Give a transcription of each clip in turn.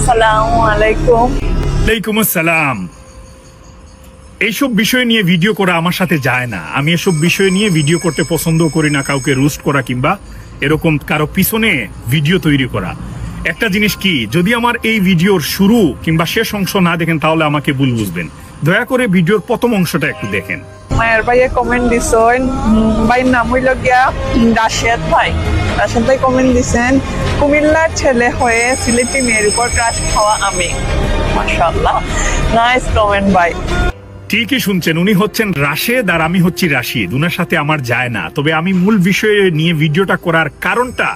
আসসালামু আলাইকুম। ওয়ালাইকুম আসসালাম। এইসব বিষয় নিয়ে ভিডিও করা আমার সাথে যায় না। আমি এসব বিষয় নিয়ে ভিডিও করতে পছন্দ করি না, কাউকে রোস্ট করা কিংবা এরকম কারো পিছনে ভিডিও তৈরি করা। একটা জিনিস কি, যদি আমার এই ভিডিওর শুরু কিংবা শেষ অংশ না দেখেন তাহলে আমাকে ভুল বুঝবেন। দয়া করে ভিডিওর প্রথম অংশটা একটু দেখেন। মায়ের ভাইয়ে কমেন্ট দিছেন, ভাইয়ের নাম হইল গিয়া রাশেদ ভাই। রাশেদ ভাই কমেন্ট দিছেন, কুমিল্লার ছেলে হয়ে সিলেটি মেয়ের উপর ক্রাশ খাওয়া আমি। মাশাআল্লাহ, নাইস কমেন্ট ভাই। ঠিকই শুনছেন, উনি হচ্ছেন রাশেদ আর আমি হচ্ছি রাশিদ। উনার সাথে আমার যায় না, তবে আমি মূল বিষয়ে নিয়ে ভিডিওটা করার কারণটা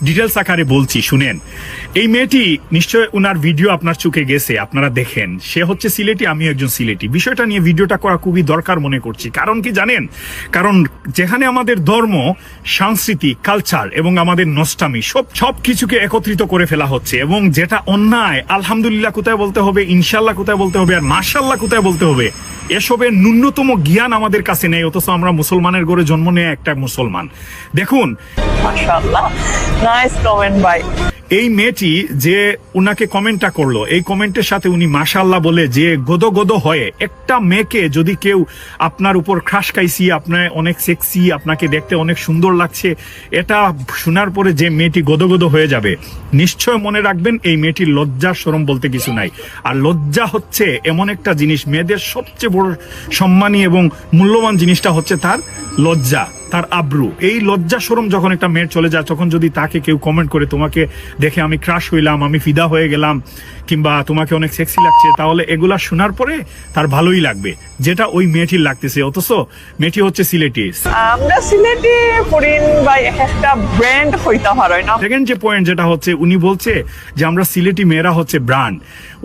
ডিটেলস আকারে বলছি, শুনেন। এই মেয়েটি নিশ্চয় উনার ভিডিও আপনার চোখে গেছে, আপনারা দেখেন। সে হচ্ছে সিলেটি, আমি একজন সিলেটি। বিষয়টা নিয়ে ভিডিওটা করা খুবই দরকার মনে করছি। কারণ কি জানেন? কারণ যেখানে আমাদের ধর্ম, সংস্কৃতি, কালচার এবং আমাদের নষ্টামি সব কিছুকে একত্রিত করে ফেলা হচ্ছে, এবং যেটা অন্যায় আলহামদুলিল্লাহ কোথায় বলতে হবে, ইনশাল্লাহ কোথায় বলতে হবে, আর মাশাল্লাহ কোথায় বলতে হবে, এসবের ন্যূনতম জ্ঞান আমাদের কাছে নেই। অথচ আমরা মুসলমানের ঘরে জন্ম নিয়ে একটা মুসলমান। দেখুন, মাশাআল্লাহ, নাইস কমেন্ট ভাই। এই মেয়েটি যে উনাকে কমেন্টটা করলো, এই কমেন্টের সাথে উনি মাশাআল্লাহ বলে যে গদগদ হয়ে, একটা মেয়েকে যদি কেউ আপনার উপর ক্রাশ খাইছি, আপনার অনেক সেক্সি, আপনাকে দেখতে অনেক সুন্দর লাগছে, এটা শোনার পরে যে মেয়েটি গদগদ হয়ে যাবে, নিশ্চয় মনে রাখবেন এই মেয়েটির লজ্জা শরম বলতে কিছু নাই। আর লজ্জা হচ্ছে এমন একটা জিনিস, মেয়েদের সবচেয়ে বড় সম্মানী এবং মূল্যবান জিনিসটা হচ্ছে তার লজ্জা, তার আব্রু। এই লজ্জা শরম যখন একটা মেয়ের চলে যায়, তখন যদি তাকে কেউ কমেন্ট করে তোমাকে দেখে আমি ক্রাশ হইলাম, আমি ফিদা হয়ে গেলাম, কিংবা তোমাকে অনেক সেক্সি লাগছে, তাহলে এগুলা শোনার পরে তার ভালোই লাগবে, যেটা ওই মেয়েটির লাগতেছে। অথচ মেয়েটি হচ্ছে সিলেটি। আমরা সিলেটি পরিন ভাই একটা ব্র্যান্ড হইতে পারে না। সেকেন্ড যে পয়েন্ট যেটা হচ্ছে, উনি বলছে যে আমরা সিলেটি মেয়েরা হচ্ছে ব্র্যান্ড।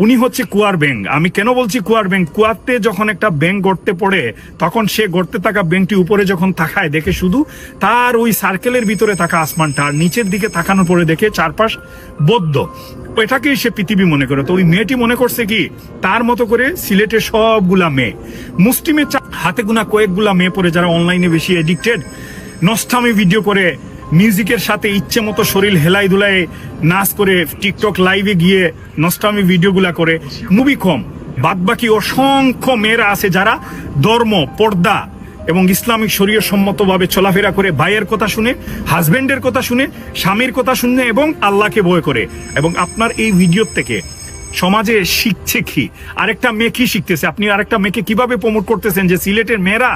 উনি হচ্ছে কুয়ার ব্যাং। আমি কেন বলছি কুয়ার ব্যাং? কুয়াতে যখন একটা ব্যাং গড়তে পড়ে, তখন সে গড়তে থাকা ব্যাংটি উপরে যখন তাকায়, দেখে শুধু তার ওই সার্কেলের ভিতরে থাকা আসমানটা, আর নিচের দিকে তাকানোর পরে দেখে চারপাশ বদ্ধ। এটাকেই সে পৃথিবী মনে করে। তো ওই মেয়েটি মনে করছে কি, তার মতো করে সিলেটের সবগুলা মেয়ে, মুসলিমের হাতে গোনা কয়েকগুলা মেয়ে পরে, যারা অনলাইনে বেশি এডিক্টেড, নষ্টামি ভিডিও করে, মিউজিকের সাথে ইচ্ছে মতো শরীর হেলাই দুলাই নাচ করে, টিকটক লাইভে গিয়ে নষ্টামি ভিডিওগুলা করে, মুভি কম, বাদবাকি অসংখ্য মেয়েরা আছে যারা ধর্ম, পর্দা এবং ইসলামিক শরীয় সম্মতভাবে চলাফেরা করে, ভাইয়ের কথা শুনে, হাজবেন্ডের কথা শুনে, স্বামীর কথা শুনে এবং আল্লাহকে ভয় করে। এবং আপনার এই ভিডিও থেকে সমাজে শিখছে কি? আরেকটা মেয়ে কি শিখতেছে? আপনি আরেকটা মেয়েকে কিভাবে প্রমোট করতেছেন যে সিলেটের মেয়েরা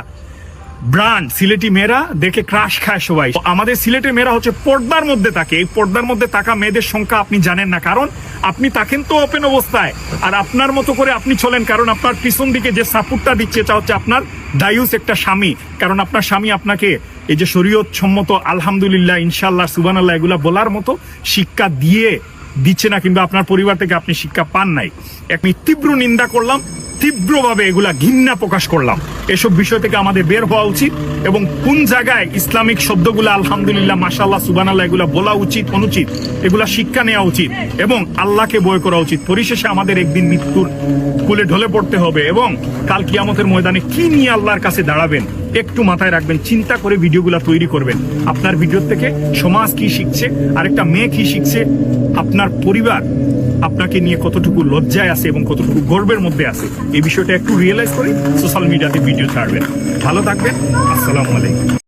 ব্র্যান্ড, সিলেটি মেয়েরা দেখে ক্রাশ খায় সবাই। আমাদের সিলেটের মেয়েরা হচ্ছে পর্দার মধ্যে থাকে। এই পর্দার মধ্যে থাকা মেয়েদের সংখ্যা আপনি জানেন না, কারণ আপনি থাকেন তো ওপেন অবস্থায়, আর আপনার মতো করে আপনি চলেন। কারণ আপনার পিছন দিকে যে সাপোর্টটা দিচ্ছে, এটা হচ্ছে আপনার দায়ুস একটা স্বামী। কারণ আপনার স্বামী আপনাকে এই যে শরীয়ত সম্মত আলহামদুলিল্লাহ, ইনশাল্লাহ, সুবহানাল্লাহ এগুলা বলার মতো শিক্ষা দিচ্ছে না, কিংবা আপনার পরিবার থেকে আপনি শিক্ষা পান নাই। আমি তীব্র নিন্দা করলাম, তীব্রভাবে এগুলা ঘৃণা প্রকাশ করলাম। এসব বিষয় থেকে আমাদের বের হওয়া উচিত, এবং কোন জায়গায় ইসলামিক শব্দগুলো আলহামদুলিল্লাহ, মাশাআল্লাহ, সুবহানাল্লাহ এগুলা বলা উচিত অনুচিত, এগুলা শিক্ষা নেওয়া উচিত এবং আল্লাহকে ভয় করা উচিত। পরিশেষে আমাদের একদিন মৃত্যুর কুলে ঢলে পড়তে হবে, এবং কাল কিয়ামতের ময়দানে কি নিয়ে আল্লাহর কাছে দাঁড়াবেন একটু মাথায় রাখবেন। চিন্তা করে ভিডিওগুলা তৈরি করবেন। আপনার ভিডিও থেকে সমাজ কি শিখছে, আরেকটা মেয়ে কি শিখছে, আপনার পরিবার আপনাকে নিয়ে কতটুকু লজ্জায় আছে এবং কতটুকু গর্বের মধ্যে আছে, এই বিষয়টা একটু রিয়েলাইজ করে সোশ্যাল মিডিয়াতে ভিডিও ছাড়বেন। ভালো থাকবেন। আসসালামু আলাইকুম।